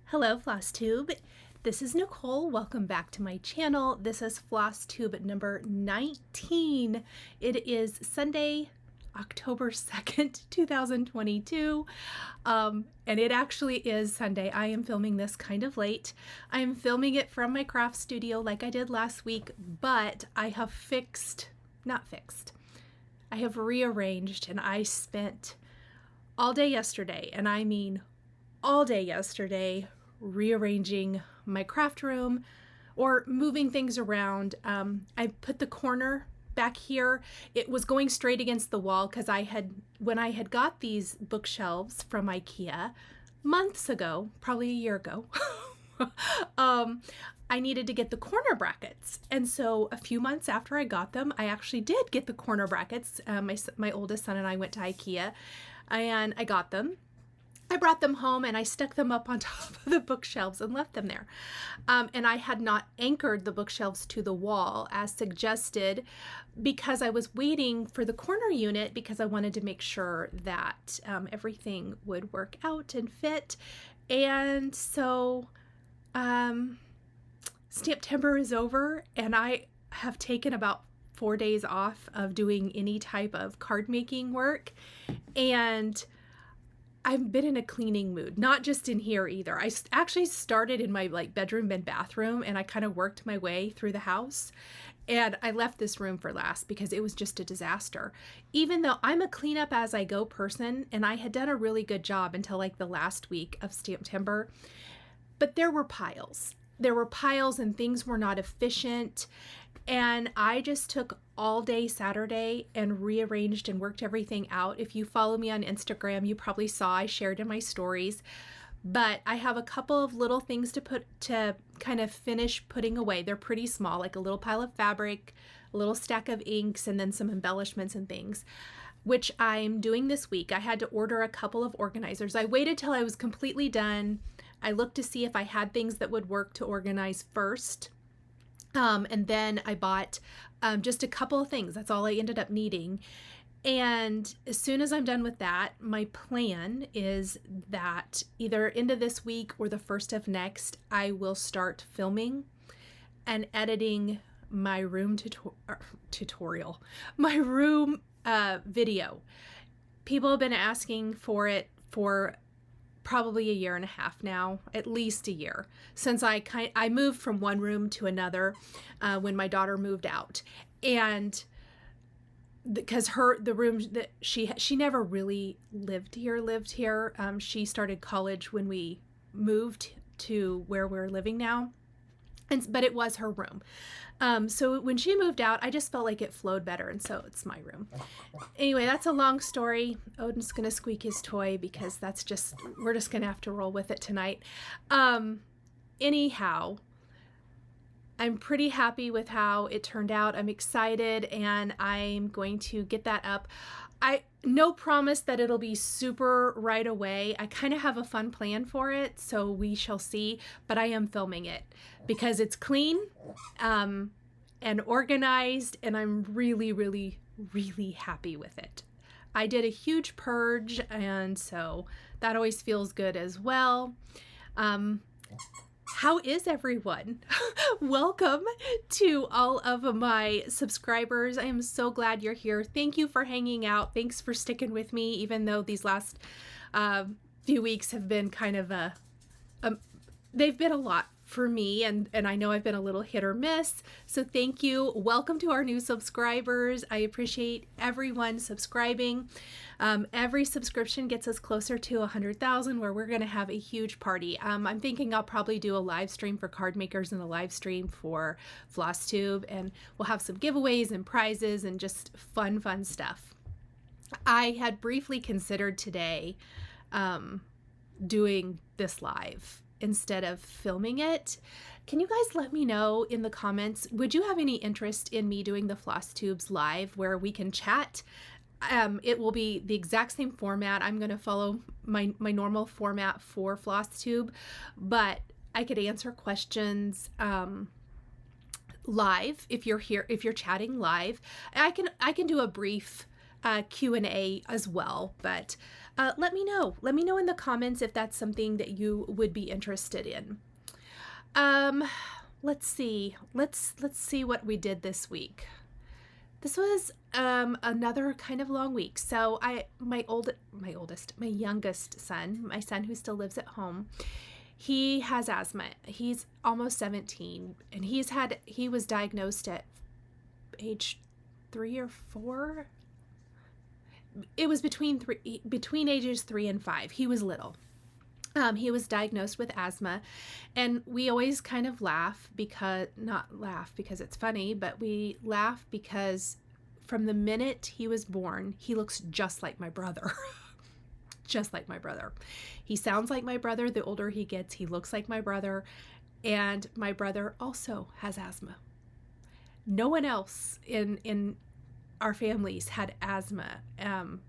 Hello, Flosstube. This is Nichol. Welcome back to my channel. This is Flosstube number 19. It is Sunday, October 2nd, 2022. And it actually is Sunday. I am filming this kind of late. I am filming it from my craft studio like I did last week, but I have I have rearranged, and I spent all day yesterday, and I mean all day yesterday, rearranging my craft room or moving things around. I put the corner back here. It was going straight against the wall because when I had got these bookshelves from IKEA months ago, probably a year ago, I needed to get the corner brackets. And so a few months after I got them, I actually did get the corner brackets. My oldest son and I went to IKEA and I got them. I brought them home and I stuck them up on top of the bookshelves and left them there. And I had not anchored the bookshelves to the wall as suggested because I was waiting for the corner unit because I wanted to make sure that everything would work out and fit. And so September is over and I have taken about 4 days off of doing any type of card making work, and I've been in a cleaning mood, not just in here either. I actually started in my bedroom and bathroom, and I kind of worked my way through the house, and I left this room for last because it was just a disaster. Even though I'm a clean up as I go person, and I had done a really good job until like the last week of September, but there were piles. There were piles and things were not efficient. And I just took all day Saturday and rearranged and worked everything out. If you follow me on Instagram, you probably saw I shared in my stories. But I have a couple of little things to kind of finish putting away. They're pretty small, like a little pile of fabric, a little stack of inks, and then some embellishments and things, which I'm doing this week. I had to order a couple of organizers. I waited till I was completely done. I looked to see if I had things that would work to organize first. And then I bought just a couple of things. That's all I ended up needing. And as soon as I'm done with that, my plan is that either end of this week or the first of next, I will start filming and editing my room tutorial, my room video. People have been asking for it for probably a year and a half now, at least a year, since I moved from one room to another when my daughter moved out. And because the room that she never really lived here. She started college when we moved to where we're living now. But it was her room. So when she moved out, I just felt like it flowed better, and so it's my room. Anyway, that's a long story. Odin's gonna squeak his toy because we're just gonna have to roll with it tonight. Anyhow, I'm pretty happy with how it turned out. I'm excited, and I'm going to get that up. No promise that it'll be super right away. I kind of have a fun plan for it, so we shall see, but I am filming it because it's clean and organized, and I'm really, really, really happy with it. I did a huge purge, and so that always feels good as well. How is everyone? Welcome to all of my subscribers. I am so glad you're here. Thank you for hanging out. Thanks for sticking with me, even though these last few weeks have been kind of they've been a lot for me, and I know I've been a little hit or miss. So thank you. Welcome to our new subscribers. I appreciate everyone subscribing. Every subscription gets us closer to 100,000, where we're going to have a huge party. I'm thinking I'll probably do a live stream for card makers and a live stream for Flosstube, and we'll have some giveaways and prizes and just fun stuff. I had briefly considered today doing this live instead of filming it. Can you guys let me know in the comments, would you have any interest in me doing the Flosstubes live where we can chat? It will be the exact same format. I'm going to follow my normal format for Flosstube, but I could answer questions live if you're here, if you're chatting live. I can do a brief Q&A as well, but let me know. Let me know in the comments if that's something that you would be interested in. Let's see. Let's see what we did this week. This was another kind of long week. So my youngest son, my son who still lives at home, he has asthma. He's almost 17, and he was diagnosed at age 3 or 4. It was between ages 3 and 5. He was little. He was diagnosed with asthma, and we always kind of not laugh because it's funny, but we laugh because from the minute he was born, he looks just like my brother. Just like my brother. He sounds like my brother. The older he gets, he looks like my brother, and my brother also has asthma. No one else in our families had asthma,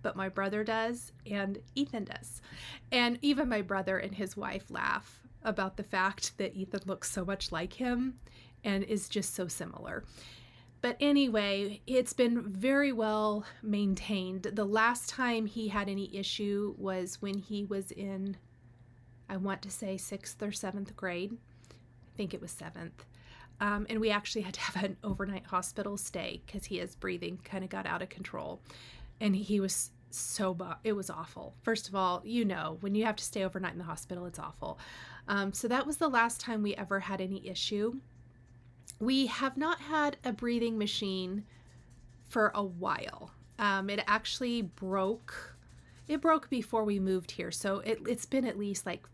but my brother does, and Ethan does. And even my brother and his wife laugh about the fact that Ethan looks so much like him and is just so similar. But anyway, it's been very well maintained. The last time he had any issue was when he was in, I want to say 6th or 7th grade. I think it was 7th. And we actually had to have an overnight hospital stay because his breathing kind of got out of control. And he was it was awful. First of all, when you have to stay overnight in the hospital, it's awful. So that was the last time we ever had any issue. We have not had a breathing machine for a while. It actually broke. It broke before we moved here. So it's been at least like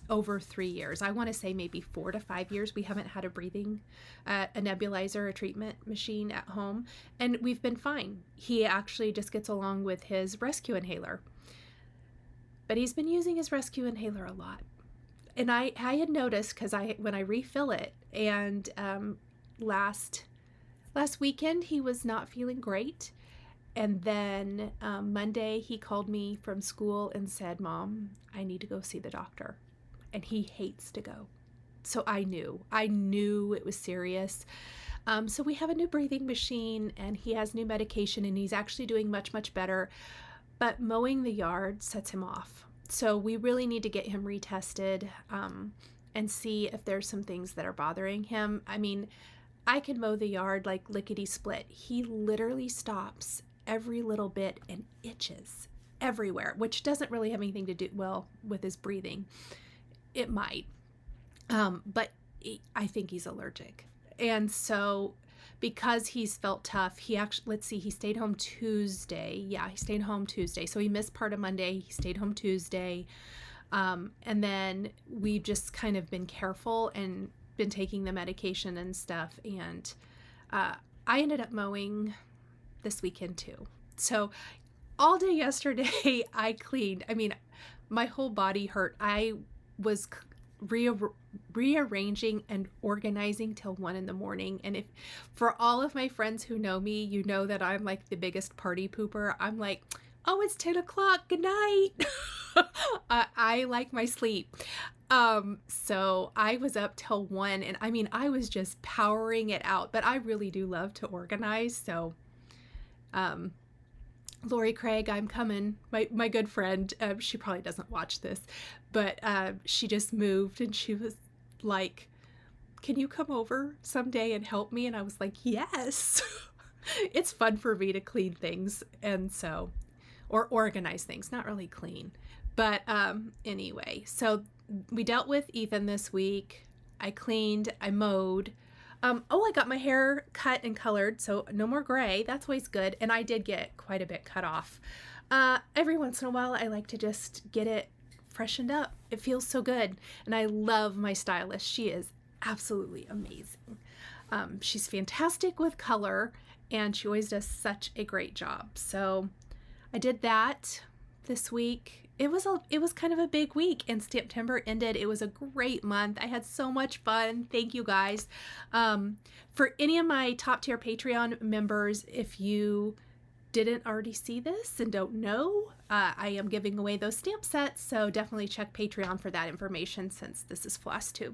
over 3 years. I want to say maybe 4 to 5 years. We haven't had a nebulizer, a treatment machine at home, and we've been fine. He actually just gets along with his rescue inhaler, but he's been using his rescue inhaler a lot. And I had noticed because when I refill it, and last weekend he was not feeling great, and then Monday he called me from school and said, "Mom, I need to go see the doctor." And he hates to go. So I knew it was serious. So we have a new breathing machine, and he has new medication, and he's actually doing much, much better. But mowing the yard sets him off. So we really need to get him retested and see if there's some things that are bothering him. I mean, I can mow the yard like lickety split. He literally stops every little bit and itches everywhere, which doesn't really have anything to do with his breathing. It might, but I think he's allergic. And so because he's felt tough, he stayed home Tuesday. Yeah, he stayed home Tuesday. So he missed part of Monday. He stayed home Tuesday. And then we've just kind of been careful and been taking the medication and stuff. And I ended up mowing this weekend too. So all day yesterday I cleaned. I mean, my whole body hurt. I was rearranging and organizing till 1 a.m. And for all of my friends who know me, you know that I'm like the biggest party pooper. I'm like, oh, it's 10 o'clock. Good night. I like my sleep. So I was up till 1, and I mean, I was just powering it out, but I really do love to organize. So, Lori Craig, I'm coming. My good friend, she probably doesn't watch this, but she just moved, and she was like, "Can you come over someday and help me?" And I was like, "Yes." It's fun for me to clean things, and so, or organize things, not really clean. But anyway, so we dealt with Ethan this week. I cleaned, I mowed. I got my hair cut and colored, so no more gray. That's always good. And I did get quite a bit cut off. Every once in a while, I like to just get it freshened up. It feels so good. And I love my stylist. She is absolutely amazing. She's fantastic with color, and she always does such a great job. So I did that this week. It was kind of a big week, and September ended. It was a great month. I had so much fun. Thank you guys. For any of my top tier Patreon members, if you didn't already see this and don't know, I am giving away those stamp sets, so definitely check Patreon for that information, since this is Flosstube.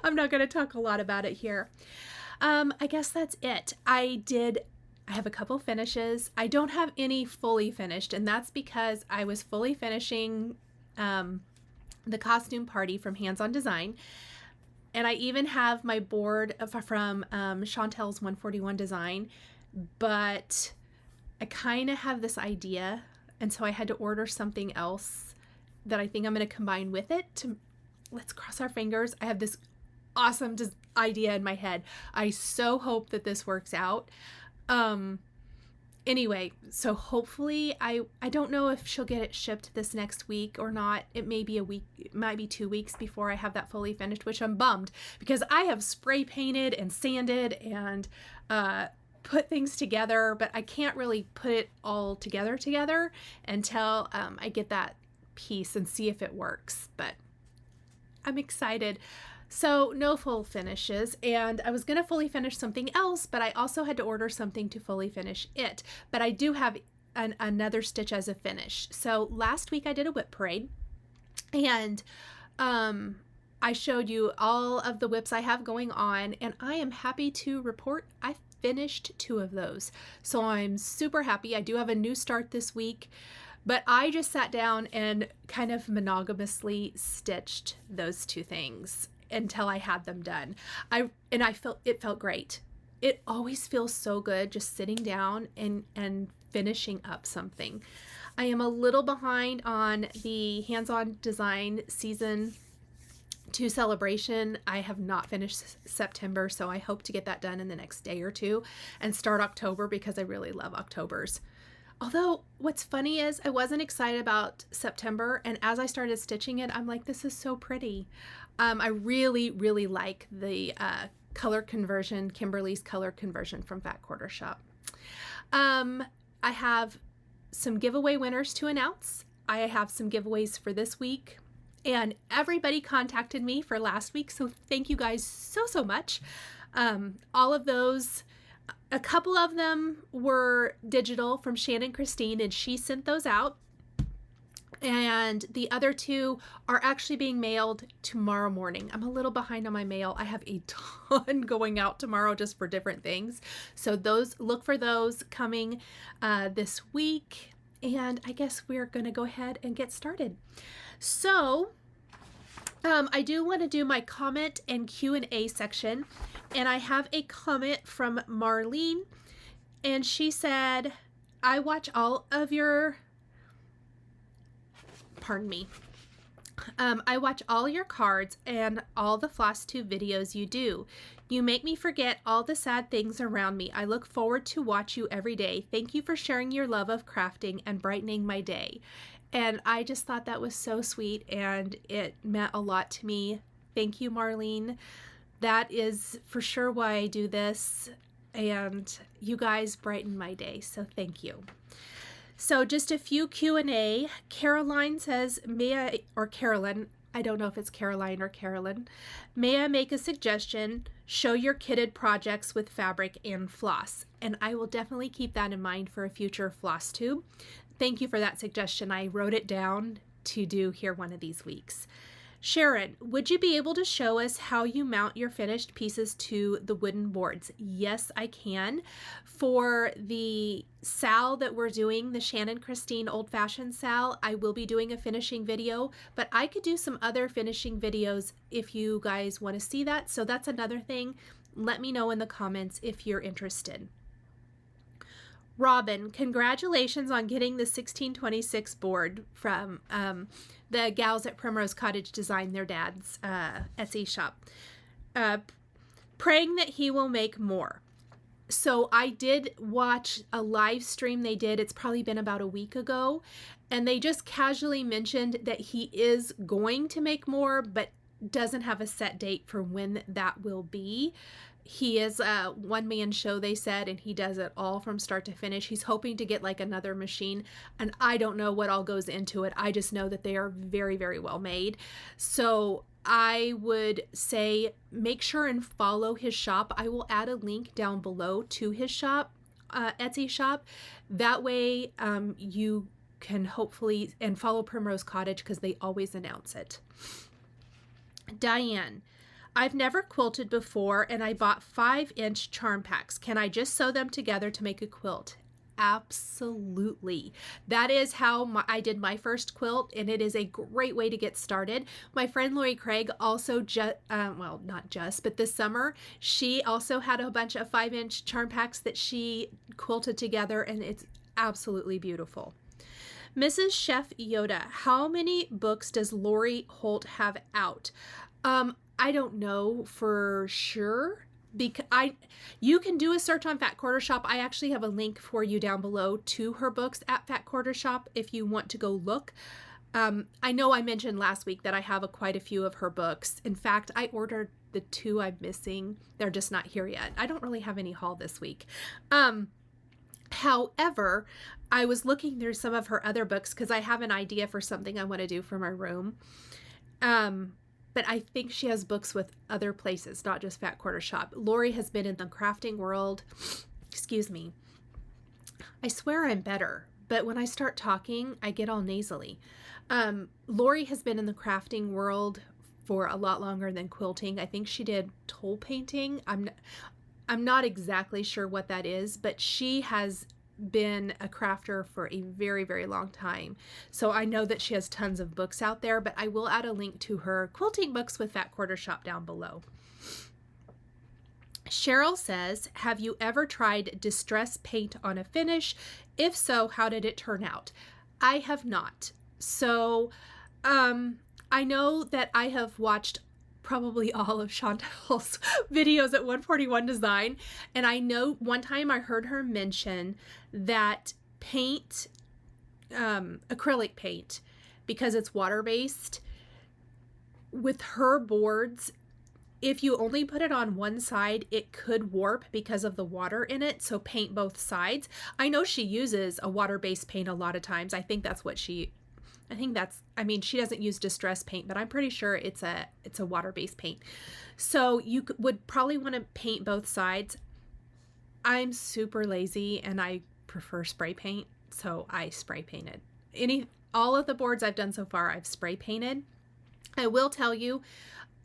I'm not going to talk a lot about it here. I guess that's it. I did I have a couple finishes. I don't have any fully finished, and that's because I was fully finishing the costume party from Hands On Design. And I even have my board from Chantelle's 141 design, but I kind of have this idea, and so I had to order something else that I think I'm going to combine with it to, let's cross our fingers. I have this awesome idea in my head. I so hope that this works out. Anyway, so hopefully I don't know if she'll get it shipped this next week or not. It may be a week, it might be 2 weeks before I have that fully finished, which I'm bummed because I have spray painted and sanded and put things together, but I can't really put it all together until I get that piece and see if it works. But I'm excited. So no full finishes, and I was going to fully finish something else, but I also had to order something to fully finish it. But I do have another stitch as a finish. So last week I did a whip parade, and I showed you all of the whips I have going on, and I am happy to report I finished 2 of those. So I'm super happy. I do have a new start this week, but I just sat down and kind of monogamously stitched those 2 things until I had them done. It felt great. It always feels so good just sitting down and finishing up something. I am a little behind on the Hands On Design season 2 celebration. I have not finished September, so I hope to get that done in the next day or 2 and start October because I really love Octobers. Although what's funny is I wasn't excited about September, and as I started stitching it, I'm like, this is so pretty. I really, really like the color conversion, Kimberly's color conversion from Fat Quarter Shop. I have some giveaway winners to announce. I have some giveaways for this week, and everybody contacted me for last week, so thank you guys so much. All of those, a couple of them were digital from Shannon Christine, and she sent those out. And the other 2 are actually being mailed tomorrow morning. I'm a little behind on my mail. I have a ton going out tomorrow just for different things. So look for those coming this week. And I guess we're going to go ahead and get started. So I do want to do my comment and Q&A section. And I have a comment from Marlene. And she said, I watch all of your... Pardon me. I watch all your cards and all the Flosstube videos you do. You make me forget all the sad things around me. I look forward to watch you every day. Thank you for sharing your love of crafting and brightening my day. And I just thought that was so sweet, and it meant a lot to me. Thank you, Marlene. That is for sure why I do this, and you guys brighten my day, so thank you. So just a few Q&A. Caroline says, Carolyn, I don't know if it's Caroline or Carolyn. May I make a suggestion? Show your kitted projects with fabric and floss. And I will definitely keep that in mind for a future Flosstube. Thank you for that suggestion. I wrote it down to do here one of these weeks. Sharon, would you be able to show us how you mount your finished pieces to the wooden boards? Yes, I can. For the SAL that we're doing, the Shannon Christine Old Fashioned SAL, I will be doing a finishing video, but I could do some other finishing videos if you guys want to see that. So that's another thing. Let me know in the comments if you're interested. Robin, congratulations on getting the 1626 board from the gals at Primrose Cottage Design, their dad's Etsy shop. Praying that he will make more. So I did watch a live stream they did. It's probably been about a week ago. And they just casually mentioned that he is going to make more, but doesn't have a set date for when that will be. He is a one-man show, they said, and he does it all from start to finish. He's hoping to get like another machine, and I don't know what all goes into it. I just know that they are very, very well made. So I would say make sure and follow his shop. I will add a link down below to his shop, Etsy shop. That way you can hopefully, and follow Primrose Cottage because they always announce it. Diane, I've never quilted before, and I bought 5-inch charm packs. Can I just sew them together to make a quilt? Absolutely. That is how I did my first quilt, and it is a great way to get started. My friend Lori Craig also well, not just, but this summer, she also had a bunch of 5-inch charm packs that she quilted together, and it's absolutely beautiful. Mrs. Chef Yoda, how many books does Lori Holt have out? I don't know for sure, because you can do a search on Fat Quarter Shop. I actually have a link for you down below to her books at Fat Quarter Shop if you want to go look. I know I mentioned last week that I have quite a few of her books. In fact, I ordered the 2 I'm missing. They're just not here yet. I don't really have any haul this week. However, I was looking through some of her other books because I have an idea for something I want to do for my room. But I think she has books with other places, not just Fat Quarter Shop. Lori has been in the crafting world. Excuse me. I swear I'm better, but when I start talking, I get all nasally. Lori has been in the crafting world for a lot longer than quilting. I think she did toll painting. I'm not exactly sure what that is, but she has been a crafter for a very, very long time. So I know that she has tons of books out there, but I will add a link to her quilting books with Fat Quarter Shop down below. Cheryl says, have you ever tried distress paint on a finish? If so, how did it turn out? I have not. So I know that I have watched probably all of Chantelle's videos at 141 Design. And I know one time I heard her mention that paint, acrylic paint, because it's water-based, with her boards, if you only put it on one side, it could warp because of the water in it. So paint both sides. I know she uses a water-based paint a lot of times. I mean, she doesn't use distress paint, but I'm pretty sure it's a water-based paint. So you would probably want to paint both sides. I'm super lazy and I prefer spray paint, so I spray painted. All of the boards I've done so far, I've spray painted. I will tell you,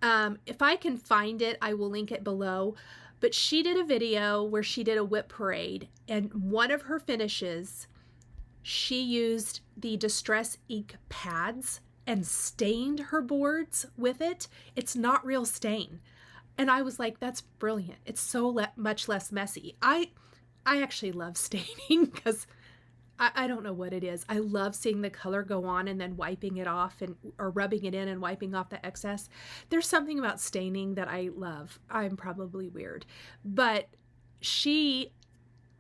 if I can find it, I will link it below. But she did a video where she did a whip parade, and one of her finishes, she used the Distress ink pads and stained her boards with it. It's not real stain. And I was like, that's brilliant. It's so much less messy. I actually love staining because I don't know what it is. I love seeing the color go on and then wiping it off or rubbing it in and wiping off the excess. There's something about staining that I love. I'm probably weird. But she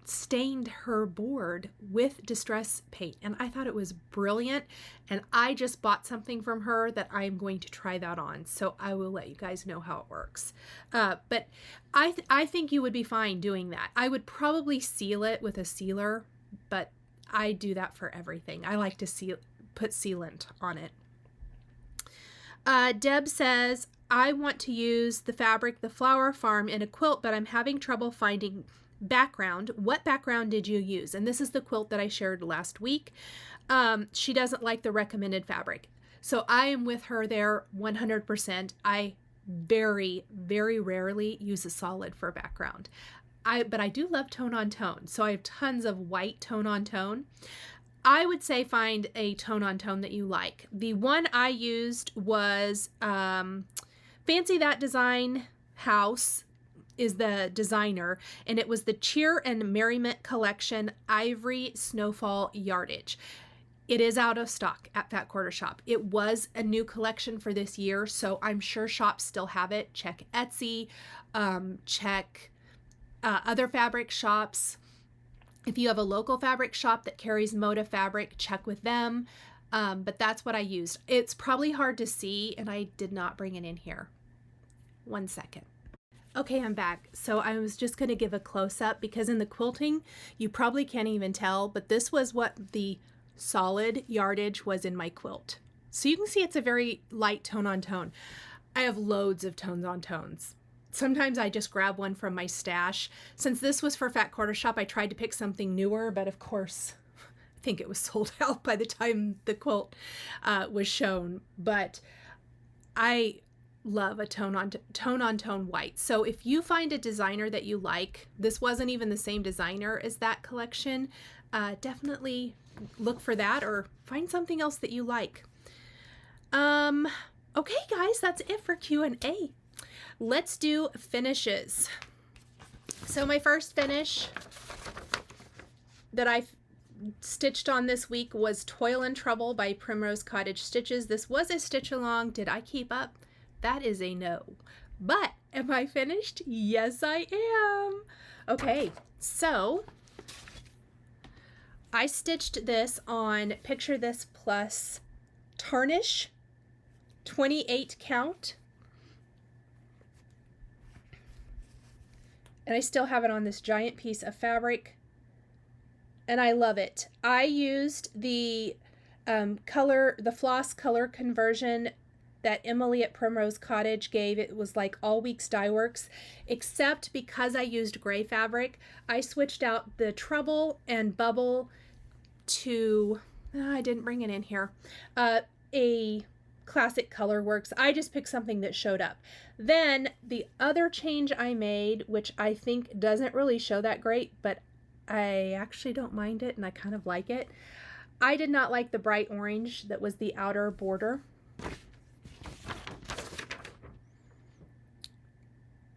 stained her board with distress paint, and I thought it was brilliant, and I just bought something from her that I'm going to try that on, so I will let you guys know how it works. But I think you would be fine doing that. I would probably seal it with a sealer, but I do that for everything. I like to put sealant on it. Deb says, I want to use the fabric, the Flower Farm, in a quilt, but I'm having trouble finding background. What background did you use? And this is the quilt that I shared last week. She doesn't like the recommended fabric. So I am with her there 100%. I very, very rarely use a solid for background. But I do love tone on tone. So I have tons of white tone on tone. I would say find a tone on tone that you like. The one I used was Fancy That Design House is the designer, and it was the Cheer and Merriment Collection Ivory Snowfall Yardage. It is out of stock at Fat Quarter Shop. It was a new collection for this year, so I'm sure shops still have it. Check Etsy, check other fabric shops. If you have a local fabric shop that carries Moda fabric, check with them. But that's what I used. It's probably hard to see, and I did not bring it in here. 1 second. Okay, I'm back. So I was just going to give a close-up because in the quilting, you probably can't even tell, but this was what the solid yardage was in my quilt. So you can see it's a very light tone on tone. I have loads of tones on tones. Sometimes I just grab one from my stash. Since this was for Fat Quarter Shop, I tried to pick something newer, but of course, I think it was sold out by the time the quilt was shown. But I love a tone on tone white. So if you find a designer that you like, this wasn't even the same designer as that collection, definitely look for that or find something else that you like. Okay guys, that's it for Q&A. Let's do finishes. So my first finish that I stitched on this week was Toil and Trouble by Primrose Cottage Stitches. This was a stitch along. Did I keep up? That is a no. But am I finished? Yes, I am. Okay, so I stitched this on Picture This Plus Tarnish, 28 count. And I still have it on this giant piece of fabric. And I love it. I used the the Floss color conversion that Emily at Primrose Cottage gave. It was like All Weeks Dye Works, except because I used gray fabric, I switched out the Trouble and Bubble to, I didn't bring it in here, a Classic Color Works. I just picked something that showed up. Then the other change I made, which I think doesn't really show that great, but I actually don't mind it and I kind of like it. I did not like the bright orange that was the outer border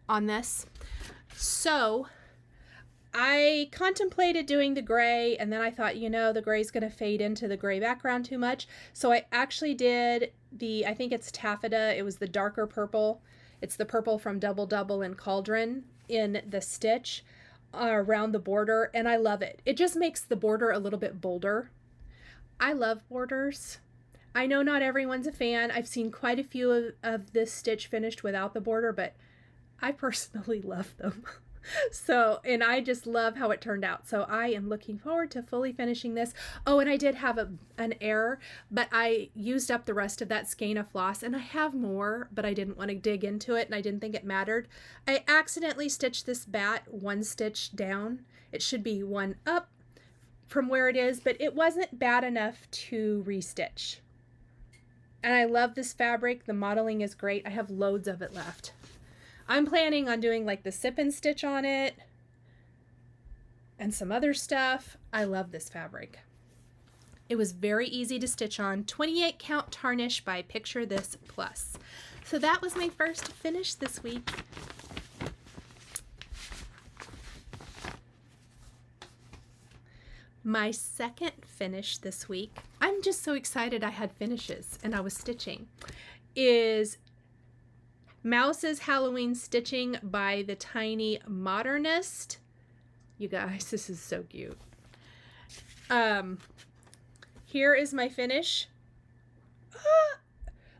on this. So I contemplated doing the gray, and then I thought, you know, the gray is going to fade into the gray background too much. So I actually did the, I think it's Taffeta. It was the darker purple. It's the purple from Double Double and Cauldron in the stitch around the border, and I love it. It just makes the border a little bit bolder. I love borders. I know not everyone's a fan. I've seen quite a few of this stitch finished without the border, but I personally love them. So, and I just love how it turned out. So I am looking forward to fully finishing this. Oh, and I did have an error, but I used up the rest of that skein of floss, and I have more, but I didn't want to dig into it, and I didn't think it mattered. I accidentally stitched this bat one stitch down. It should be one up from where it is, but it wasn't bad enough to restitch. And I love this fabric. The modeling is great. I have loads of it left. I'm planning on doing like the sip and stitch on it and some other stuff. I love this fabric. It was very easy to stitch on. 28 count tarnish by Picture This Plus. So that was my first finish this week. My second finish this week, I'm just so excited I had finishes and I was stitching, is Mouse's Halloween Stitching by the Tiny Modernist. You guys, this is so cute. Here is my finish.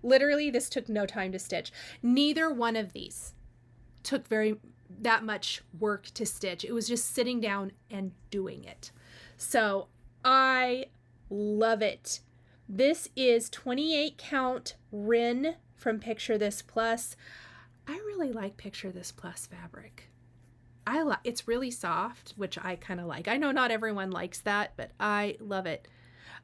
Literally, this took no time to stitch. Neither one of these took that much work to stitch. It was just sitting down and doing it. So I love it. This is 28 count Rin from Picture This Plus. I really like Picture This Plus fabric. It's really soft, which I kind of like. I know not everyone likes that, but I love it.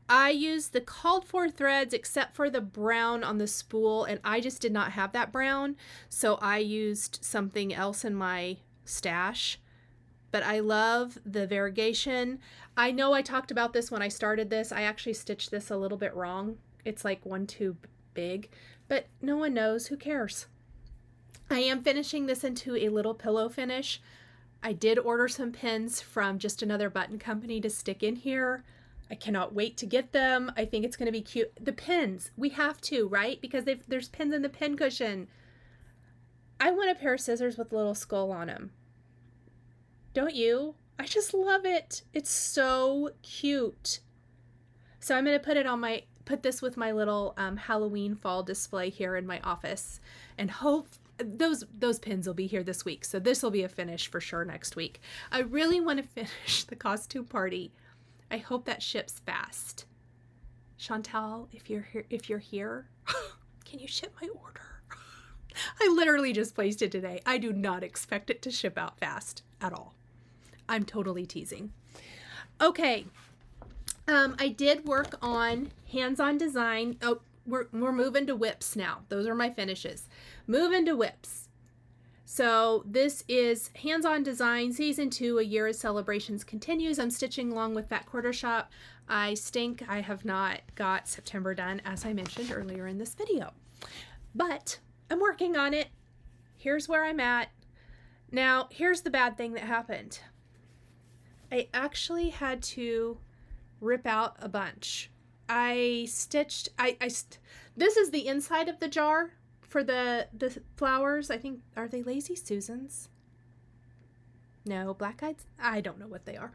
I used the called for threads except for the brown on the spool, and I just did not have that brown, so I used something else in my stash. But I love the variegation. I know I talked about this when I started this. I actually stitched this a little bit wrong. It's like one too big, but no one knows. Who cares? I am finishing this into a little pillow finish. I did order some pins from Just Another Button Company to stick in here. I cannot wait to get them. I think it's going to be cute. The pins, we have to, right? Because there's pins in the pin cushion. I want a pair of scissors with a little skull on them. Don't you? I just love it. It's so cute. So I'm going to put this with my little Halloween fall display here in my office, and hope those pins will be here this week. So this will be a finish for sure next week. I really want to finish the costume party. I hope that ships fast. Chantelle, if you're here, can you ship my order? I literally just placed it today. I do not expect it to ship out fast at all. I'm totally teasing. Okay. I did work on hands-on design. Oh, we're moving to whips now. Those are my finishes. Moving to whips. So this is Hands-On Design Season 2, A Year of Celebrations continues. I'm stitching along with Fat Quarter Shop. I stink. I have not got September done, as I mentioned earlier in this video. But I'm working on it. Here's where I'm at. Now, here's the bad thing that happened. I actually had to rip out a bunch. I stitched, this is the inside of the jar for the flowers. I think, are they Lazy Susans? No, Black Eyed, I don't know what they are.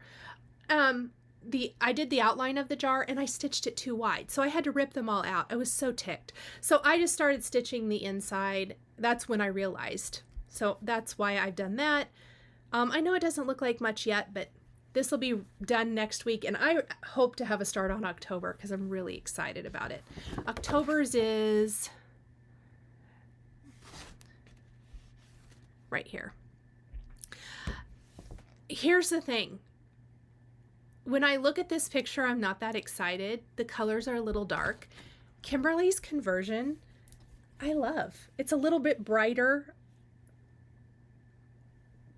I did the outline of the jar and I stitched it too wide, so I had to rip them all out. I was so ticked. So I just started stitching the inside. That's when I realized. So that's why I've done that. I know it doesn't look like much yet, but this will be done next week, and I hope to have a start on October because I'm really excited about it. October's is right here. Here's the thing. When I look at this picture, I'm not that excited. The colors are a little dark. Kimberly's conversion, I love. It's a little bit brighter.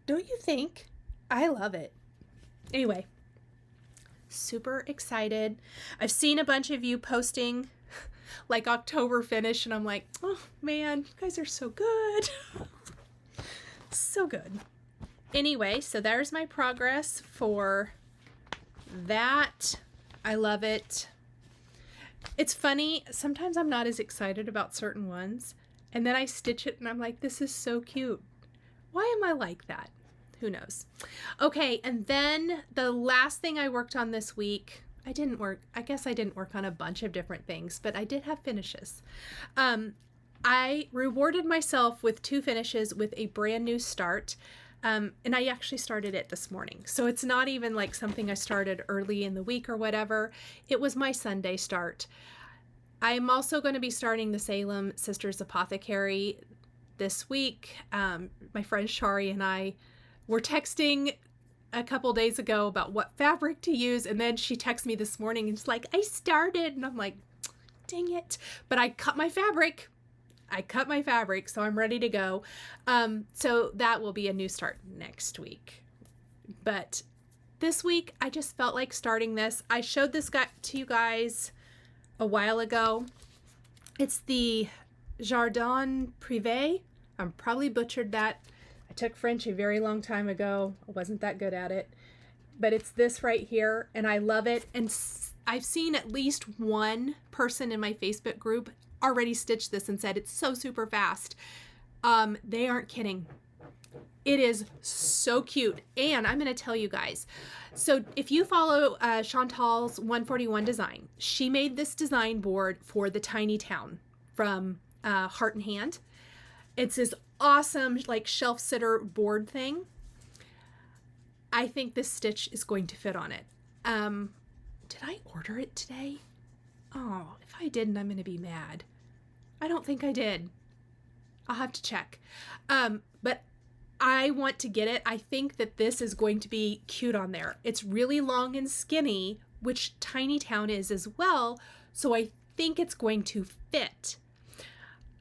Don't you think? I love it. Anyway, super excited. I've seen a bunch of you posting like October finish, and I'm like, oh man, you guys are so good. So good. Anyway, so there's my progress for that. I love it. It's funny, sometimes I'm not as excited about certain ones, and then I stitch it and I'm like, this is so cute. Why am I like that? Who knows? Okay, and then the last thing I worked on this week, I guess I didn't work on a bunch of different things, but I did have finishes. I rewarded myself with 2 finishes with a brand new start, and I actually started it this morning. So it's not even like something I started early in the week or whatever. It was my Sunday start. I'm also going to be starting the Salem Sisters Apothecary this week. My friend Shari and I were texting a couple days ago about what fabric to use, and then she texted me this morning and it's like, I started, and I'm like, dang it. But I cut my fabric, so I'm ready to go. So that will be a new start next week. But this week, I just felt like starting this. I showed this guy to you guys a while ago. It's the Jardin Privé. I'm probably butchered that. I took French a very long time ago. I wasn't that good at it. But it's this right here, and I love it. And I've seen at least one person in my Facebook group already stitched this and said it's so super fast. They aren't kidding. It is so cute. And I'm going to tell you guys. So if you follow Chantelle's 141 design, she made this design board for the tiny town from Heart and Hand. It's this awesome like shelf sitter board thing. I think this stitch is going to fit on it. Did I order it today? Oh, if I didn't, I'm going to be mad. I don't think I did. I'll have to check. But I want to get it. I think that this is going to be cute on there. It's really long and skinny, which Tiny Town is as well. So I think it's going to fit.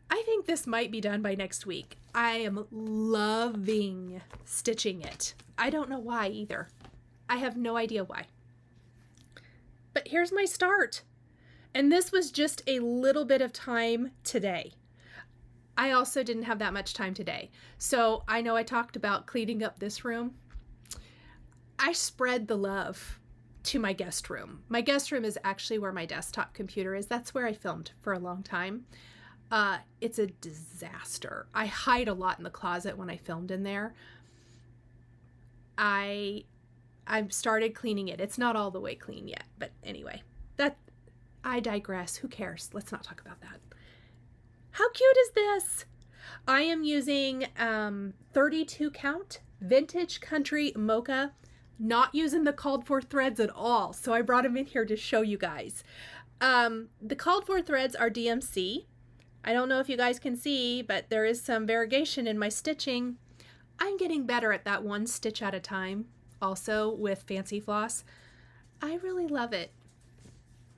I think this might be done by next week. I am loving stitching it. I don't know why either. I have no idea why. But here's my start. And this was just a little bit of time today. I also didn't have that much time today. So I know I talked about cleaning up this room. I spread the love to my guest room. My guest room is actually where my desktop computer is. That's where I filmed for a long time. It's a disaster. I hide a lot in the closet when I filmed in there. I've started cleaning it. It's not all the way clean yet, but anyway, I digress. Who cares? Let's not talk about that. How cute is this? I am using 32 count vintage country mocha, not using the called for threads at all. So I brought them in here to show you guys. The called for threads are DMC. I don't know if you guys can see, but there is some variegation in my stitching. I'm getting better at that one stitch at a time. Also with Fancy Floss. I really love it.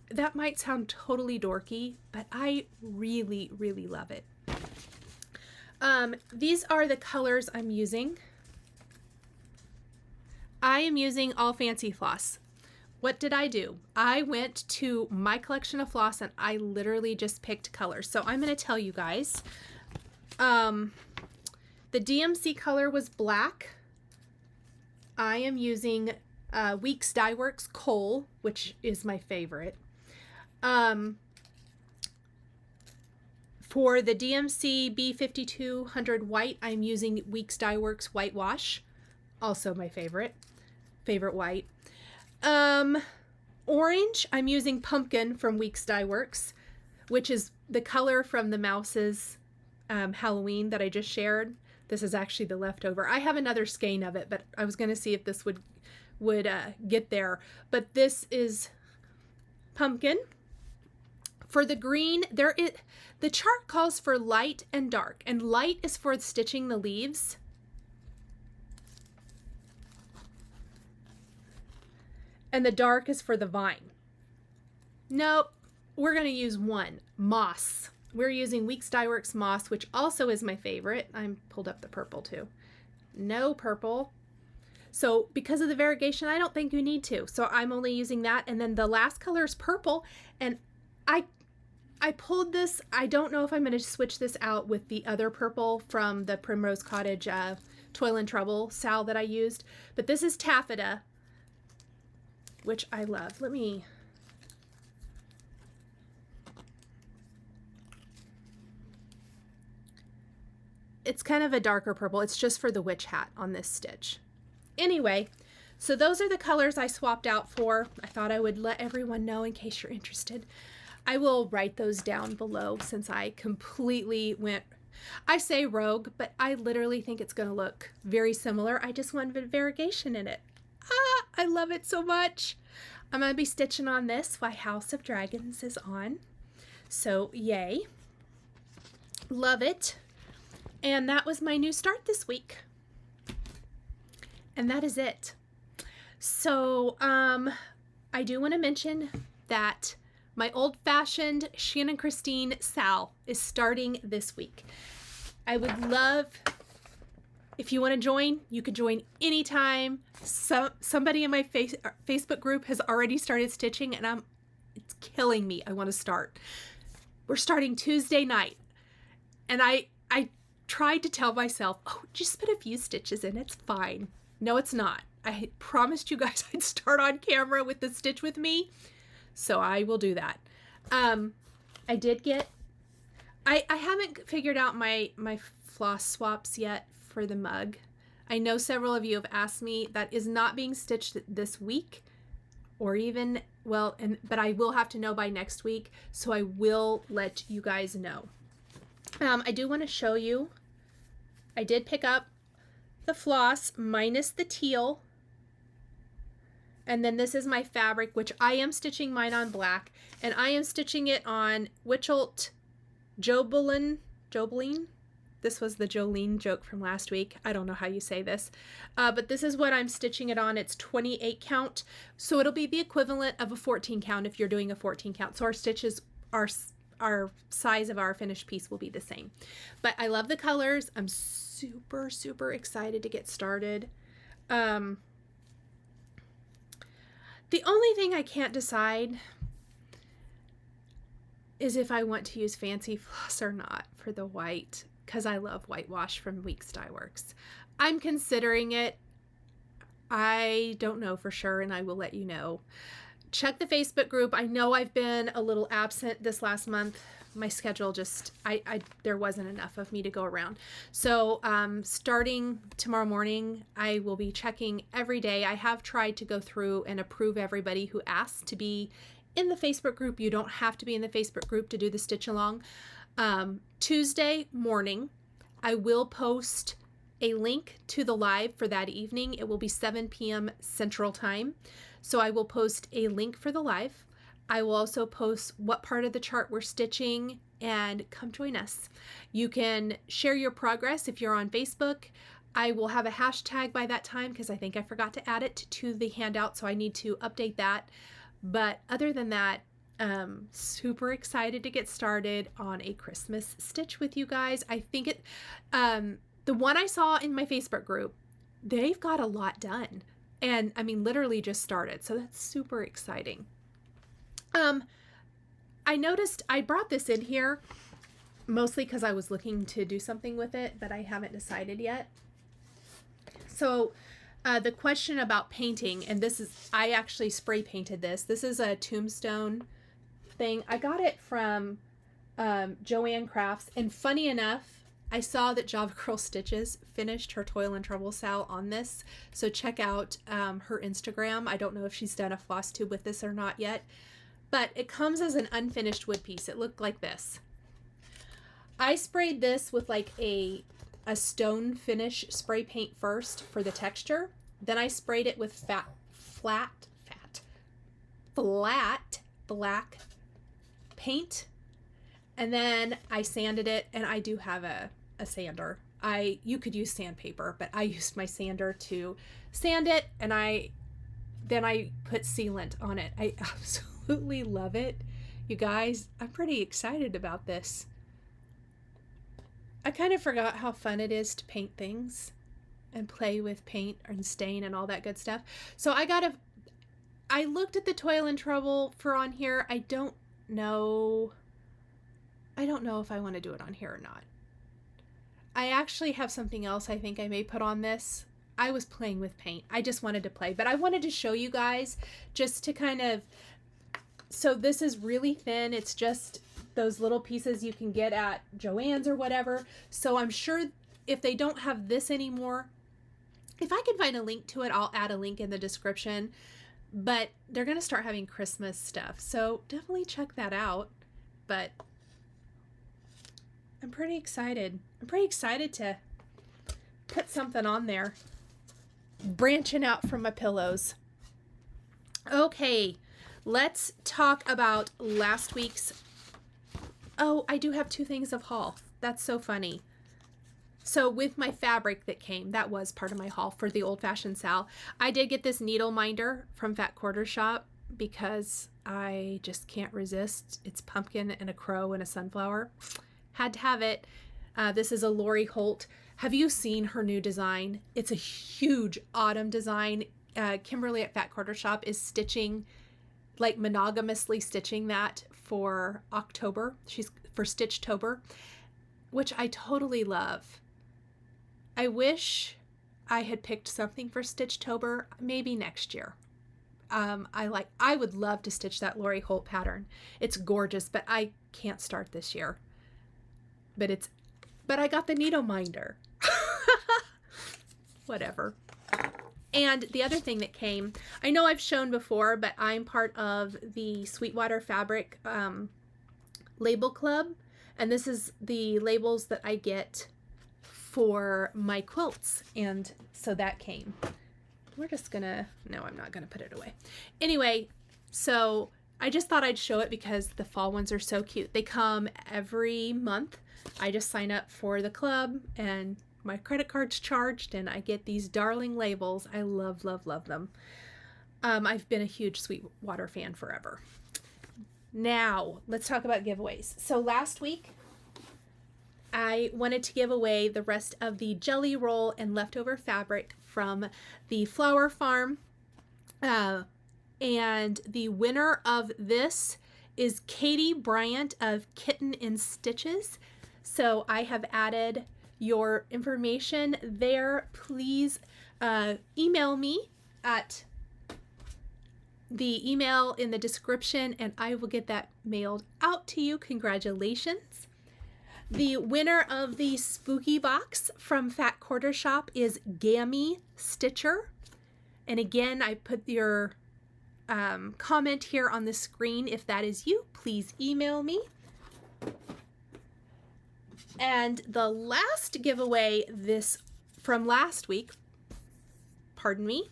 that might sound totally dorky, but I really, really love it. These are the colors I'm using. I am using All Fancy Floss. What did I do? I went to my collection of floss and I literally just picked colors. So I'm going to tell you guys. The DMC color was black. I am using Weeks Dye Works Kohl, which is my favorite. For the DMC B5200 white, I'm using Weeks Dye Works Whitewash, also my favorite white. Orange, I'm using Pumpkin from Weeks Dye Works, which is the color from the mouse's Halloween that I just shared. This is actually the leftover. I have another skein of it, but I was going to see if this would get there. But this is Pumpkin. For the green, the chart calls for light and dark, and light is for stitching the leaves. And the dark is for the vine. Nope, we're going to use one, Moss. We're using Weeks Dye Works Moss, which also is my favorite. I pulled up the purple too. No purple. So because of the variegation, I don't think you need to. So I'm only using that. And then the last color is purple. And I pulled this. I don't know if I'm going to switch this out with the other purple from the Primrose Cottage Toil and Trouble SAL that I used. But this is Taffeta, which I love. It's kind of a darker purple. It's just for the witch hat on this stitch. Anyway, so those are the colors I swapped out for. I thought I would let everyone know in case you're interested. I will write those down below since I completely went, I say rogue, but I literally think it's going to look very similar. I just wanted variegation in it. I love it so much. I'm going to be stitching on this while House of Dragons is on. So yay. Love it. And that was my new start this week. And that is it. So I do want to mention that my old-fashioned Shannon Christine SAL is starting this week. I would love, if you want to join, you can join anytime. Somebody in my Facebook group has already started stitching and it's killing me. I want to start. We're starting Tuesday night. And I tried to tell myself, oh, just put a few stitches in, it's fine. No, it's not. I promised you guys I'd start on camera with the stitch with me. So I will do that. I did get, I haven't figured out my floss swaps yet for the mug. I know several of you have asked me. That is not being stitched this week or even, well, but I will have to know by next week. So I will let you guys know. I do want to show you, I did pick up the floss minus the teal. And then this is my fabric, which I am stitching mine on black. And I am stitching it on Wichelt Jobelin. This was the Jolene joke from last week. I don't know how you say this. But this is what I'm stitching it on. It's 28 count. So it'll be the equivalent of a 14 count if you're doing a 14 count. So our stitches, our size of our finished piece will be the same. But I love the colors. I'm super, super excited to get started. The only thing I can't decide is if I want to use fancy floss or not for the white, because I love Whitewash from Weeks Dye Works. I'm considering it. I don't know for sure, and I will let you know. Check the Facebook group. I know I've been a little absent this last month. My schedule just, there wasn't enough of me to go around. So starting tomorrow morning, I will be checking every day. I have tried to go through and approve everybody who asks to be in the Facebook group. You don't have to be in the Facebook group to do the stitch along. Tuesday morning, I will post a link to the live for that evening. It will be 7 p.m. Central Time. So I will post a link for the live. I will also post what part of the chart we're stitching and come join us. You can share your progress if you're on Facebook. I will have a hashtag by that time because I think I forgot to add it to the handout, so I need to update that. But other than that, Super excited to get started on a Christmas stitch with you guys. I think the one I saw in my Facebook group, they've got a lot done. And I mean, literally just started. So that's super exciting. I noticed I brought this in here mostly because I was looking to do something with it, but I haven't decided yet. So the question about painting, and this is, I actually spray painted this. This is a tombstone thing. I got it from Joanne Crafts, and funny enough, I saw that Java Girl Stitches finished her Toil and Trouble Sal on this, so check out her Instagram. I don't know if she's done a Flosstube with this or not yet, but it comes as an unfinished wood piece. It looked like this. I sprayed this with like a stone finish spray paint first for the texture. Then I sprayed it with flat black paint, and then I sanded it, and I do have a sander. You could use sandpaper, but I used my sander to sand it, and then I put sealant on it. I absolutely love it. You guys, I'm pretty excited about this. I kind of forgot how fun it is to paint things and play with paint and stain and all that good stuff. So I looked at the Toil and Trouble for on here. I don't know if I want to do it on here or not. I actually have something else I think I may put on this. I was playing with paint. I just wanted to play, but I wanted to show you guys just to kind of, so this is really thin. It's just those little pieces you can get at Joann's or whatever. So I'm sure if they don't have this anymore, if I can find a link to it, I'll add a link in the description. But they're going to start having Christmas stuff, so definitely check that out. But I'm pretty excited. I'm pretty excited to put something on there. Branching out from my pillows. Okay, let's talk about last week's... Oh, I do have 2 things of haul. That's so funny. So with my fabric that came, that was part of my haul for the Old Fashioned Sal. I did get this needle minder from Fat Quarter Shop because I just can't resist. It's pumpkin and a crow and a sunflower. Had to have it. This is a Lori Holt. Have you seen her new design? It's a huge autumn design. Kimberly at Fat Quarter Shop is stitching, like monogamously stitching that for October. She's for Stitchtober, which I totally love. I wish I had picked something for Stitchtober, maybe next year. I would love to stitch that Lori Holt pattern. It's gorgeous, but I can't start this year. But I got the needle minder. Whatever. And the other thing that came, I know I've shown before, but I'm part of the Sweetwater Fabric label club. And this is the labels that I get for my quilts. And so that came. We're just gonna, no, I'm not gonna put it away. Anyway, so I just thought I'd show it because the fall ones are so cute. They come every month. I just sign up for the club and my credit card's charged and I get these darling labels. I love, love, love them. I've been a huge Sweetwater fan forever. Now, let's talk about giveaways. So last week, I wanted to give away the rest of the jelly roll and leftover fabric from the flower farm. And the winner of this is Katie Bryant of Kytten in Stitches. So I have added your information there. Please email me at the email in the description and I will get that mailed out to you. Congratulations. The winner of the spooky box from Fat Quarter Shop is Gammy Stitcher. And again, I put your comment here on the screen. If that is you, please email me. And the last giveaway from last week, pardon me,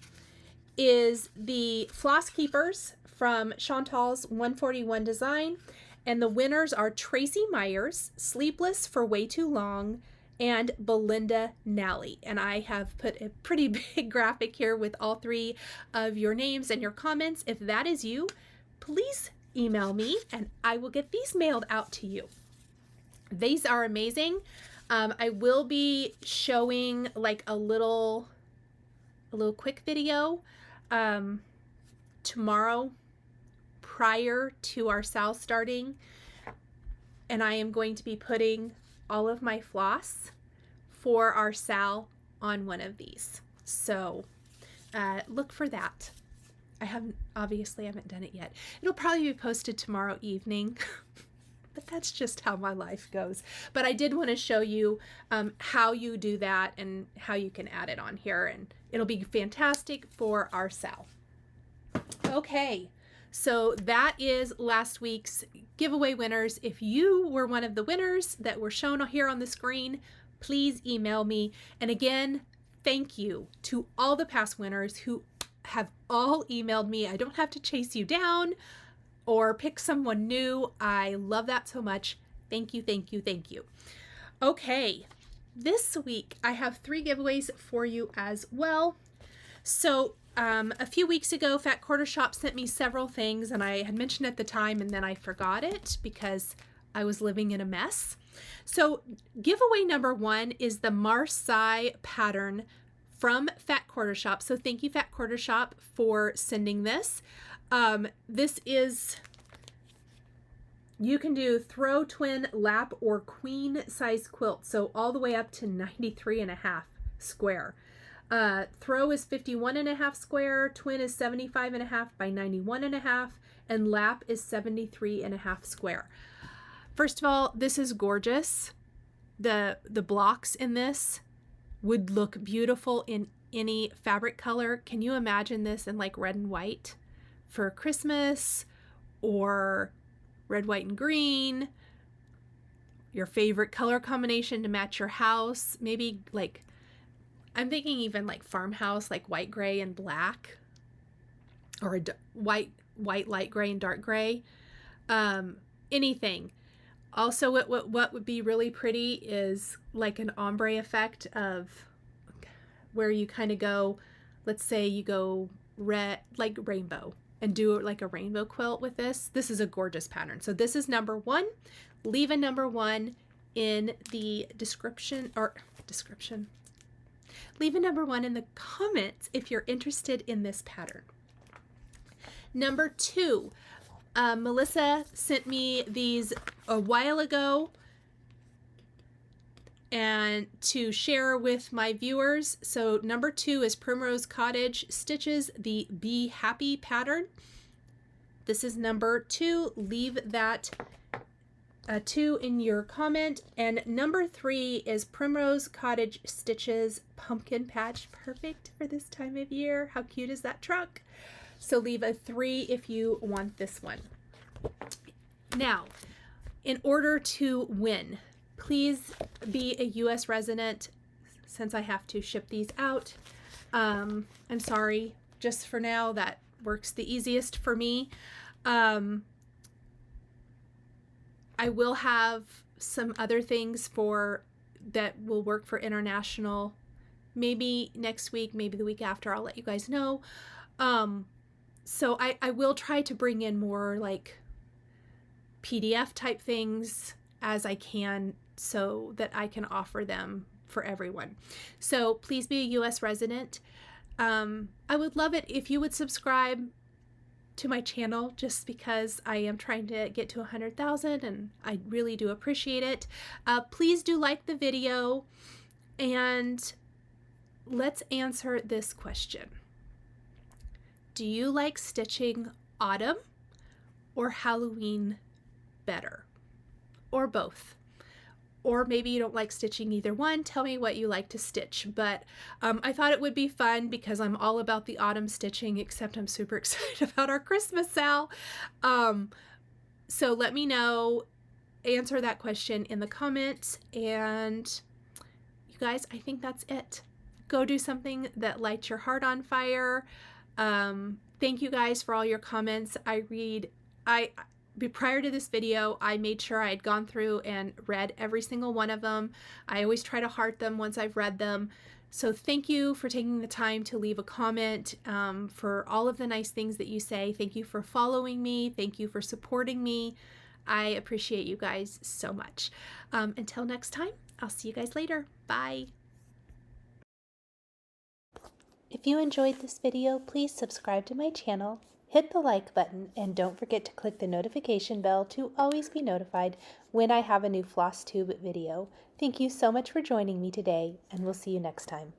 is the Floss Keepers from Chantelle's 141 design. And the winners are Traci Myers, Sleepless for Way Too Long, and Belinda Nalley. And I have put a pretty big graphic here with all 3 of your names and your comments. If that is you, please email me and I will get these mailed out to you. These are amazing. I will be showing like a little quick video tomorrow prior to our SAL starting, and I am going to be putting all of my floss for our SAL on one of these. So look for that. Obviously haven't done it yet. It'll probably be posted tomorrow evening. But that's just how my life goes. But I did want to show you how you do that and how you can add it on here, and it'll be fantastic for our SAL. Okay, so that is last week's giveaway winners. If you were one of the winners that were shown here on the screen, please email me. And again, thank you to all the past winners who have all emailed me. I don't have to chase you down or pick someone new. I love that so much. Thank you, thank you, thank you. Okay, this week I have 3 giveaways for you as well. So a few weeks ago, Fat Quarter Shop sent me several things, and I had mentioned at the time, and then I forgot it because I was living in a mess. So giveaway number 1 is the Marseille pattern from Fat Quarter Shop. So thank you, Fat Quarter Shop, for sending this. This is, you can do throw, twin, lap, or queen size quilt. So all the way up to 93.5 square. Throw is 51.5 square, twin is 75.5 by 91.5, and lap is 73.5 square. First of all, this is gorgeous. The blocks in this would look beautiful in any fabric color. Can you imagine this in like red and white for Christmas, or red, white, and green? Your favorite color combination to match your house. Maybe like, I'm thinking even like farmhouse, like white, gray, and black, or a white, light gray, and dark gray. Anything. Also, what would be really pretty is like an ombre effect of where you kind of go, let's say you go red, like rainbow, and do like a rainbow quilt with this. This is a gorgeous pattern. So this is number 1. Leave a number 1 in the description. Leave a number 1 in the comments if you're interested in this pattern. Number 2. Melissa sent me these a while ago and to share with my viewers. So number 2 is Primrose Cottage Stitches, the Be Happy pattern. This is number 2. Leave that 2 in your comment. And number 3 is Primrose Cottage Stitches Pumpkin Patch. Perfect for this time of year. How cute is that truck? So leave a 3 if you want this one. Now, in order to win, please be a U.S. resident, since I have to ship these out. I'm sorry, just for now, that works the easiest for me. I will have some other things that will work for international, maybe next week, maybe the week after. I'll let you guys know. So I will try to bring in more like PDF type things as I can, so that I can offer them for everyone. So please be a U.S. resident. I would love it if you would subscribe to my channel, just because I am trying to get to 100,000 and I really do appreciate it. Please do like the video, and let's answer this question. Do you like stitching autumn or Halloween better, or both? Or maybe you don't like stitching either one. Tell me what you like to stitch. But I thought it would be fun because I'm all about the autumn stitching, except I'm super excited about our Christmas SAL. So let me know, answer that question in the comments. And you guys, I think that's it. Go do something that lights your heart on fire. Thank you guys for all your comments. Prior to this video, I made sure I had gone through and read every single one of them. I always try to heart them once I've read them. So thank you for taking the time to leave a comment, for all of the nice things that you say. Thank you for following me. Thank you for supporting me. I appreciate you guys so much. Until next time, I'll see you guys later. Bye. If you enjoyed this video, please subscribe to my channel, hit the like button, and don't forget to click the notification bell to always be notified when I have a new Flosstube video. Thank you so much for joining me today, and we'll see you next time.